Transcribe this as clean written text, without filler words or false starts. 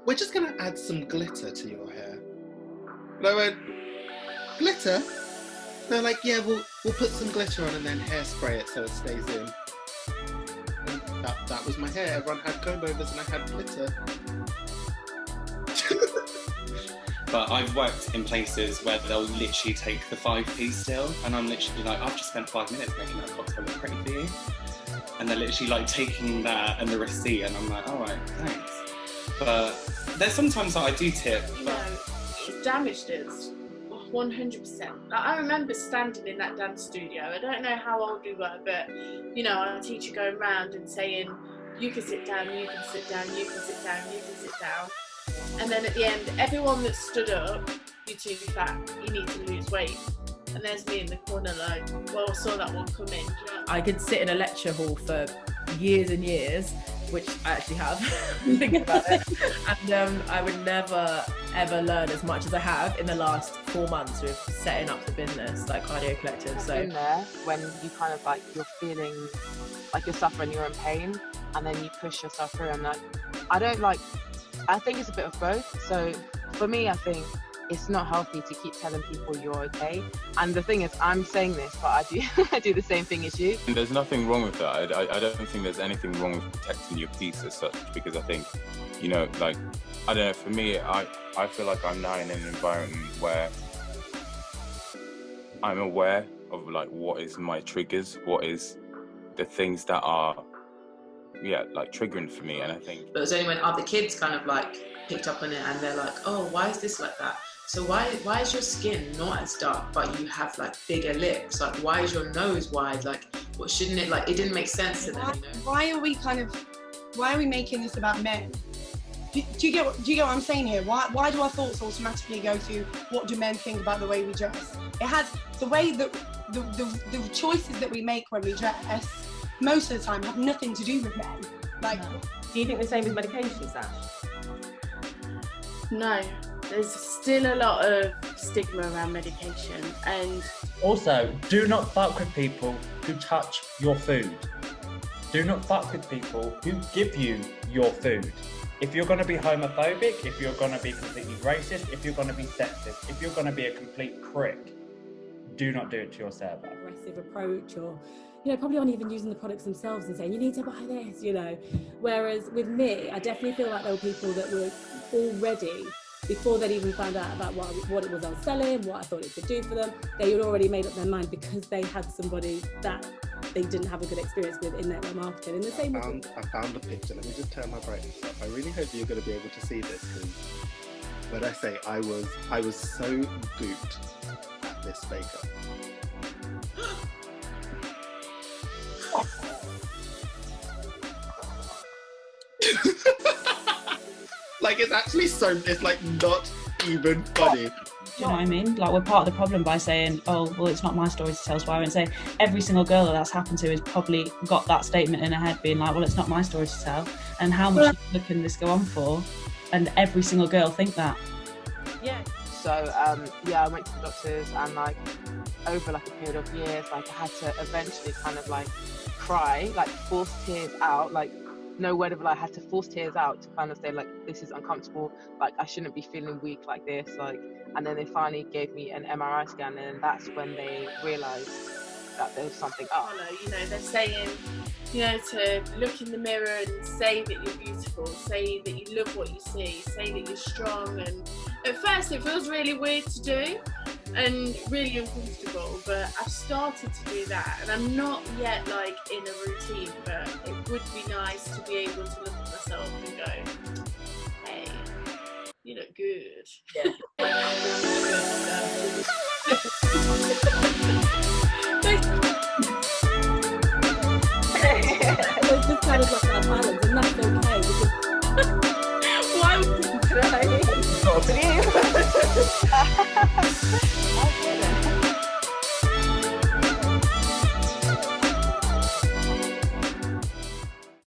we're just going to add some glitter to your hair. And I went, glitter? They're like, yeah, we'll put some glitter on and then hairspray it so it stays in. And that was my hair. Everyone had comb overs and I had glitter. But I've worked in places where they'll literally take the 5p still, and I'm literally like, I've just spent 5 minutes making that cocktail look pretty for you. And they're literally like taking that and the receipt, and I'm like, all right, thanks. But there's sometimes that I do tip. You know, it's damaged us, 100%. I remember standing in that dance studio. I don't know how old we were, but you know, our teacher going around and saying, you can sit down, you can sit down, you can sit down, you can sit down. And then at the end, everyone that stood up, you're too fat, you need to lose weight. And there's me in the corner like, well, I saw that one come in. Do you know? I could sit in a lecture hall for years and years, which I actually have, thinking about it. And I would never, ever learn as much as I have in the last 4 months with setting up the business, like Cardio Collective. I've So been there when you kind of like, you're feeling like you're suffering, you're in pain, and then you push yourself through. And like, I think it's a bit of both. So for me, I think it's not healthy to keep telling people you're okay. And the thing is, I'm saying this, but I do the same thing as you. And there's nothing wrong with that. I don't think there's anything wrong with protecting your peace as such, because I think, you know, like, I don't know, for me, I feel like I'm now in an environment where I'm aware of like what is my triggers, what is the things that are, yeah, like triggering for me. And I think But it was only when other kids kind of like picked up on it and they're like, oh, why is this like that? So why is your skin not as dark but you have like bigger lips? Like, why is your nose wide? Like, what shouldn't it, like, it didn't make sense to them, you know? Why are we making this about men? Do you get what I'm saying here? Why do our thoughts automatically go to what do men think about the way we dress? It has the way that the choices that we make when we dress most of the time have nothing to do with men. Like, do you think the same with medication, Sash? No, there's still a lot of stigma around medication, and also, do not fuck with people who touch your food. Do not fuck with people who give you your food. If you're going to be homophobic, if you're going to be completely racist, if you're going to be sexist, if you're going to be a complete prick, do not do it to your server. Aggressive approach, or probably aren't even using the products themselves and saying you need to buy this, whereas with me, I definitely feel like there were people that were already, before they'd even found out about what it was I was selling, what I thought it could do for them, they had already made up their mind because they had somebody that they didn't have a good experience with in their marketing. And the same I found a picture. Let me just turn my brightness up. I really hope you're going to be able to see this, because when I say I was so gooped at this makeup. Like, it's actually it's like not even funny. Do you know what I mean? Like, we're part of the problem by saying, oh, well, it's not my story to tell, so I won't say. Every single girl that's happened to has probably got that statement in her head being like, well, it's not my story to tell. And how much longer can this go on for? And every single girl think that. Yeah. So, I went to the doctors, and like, over like a period of years, like, I had to eventually kind of like cry, like force tears out, like, no word of lie, I had to force tears out to kind of say, like, this is uncomfortable, like, I shouldn't be feeling weak like this, like. And then they finally gave me an MRI scan, and that's when they realised that there was something up. They're saying, to look in the mirror and say that you're beautiful, say that you love what you see, say that you're strong. And at first it feels really weird to do and really uncomfortable, but I've started to do that, and I'm not yet like in a routine, but it would be nice to be able to look at myself and go, hey, you look good. Yeah. It's just kind of like that balance, and that's okay, because why would you cry? Not to you.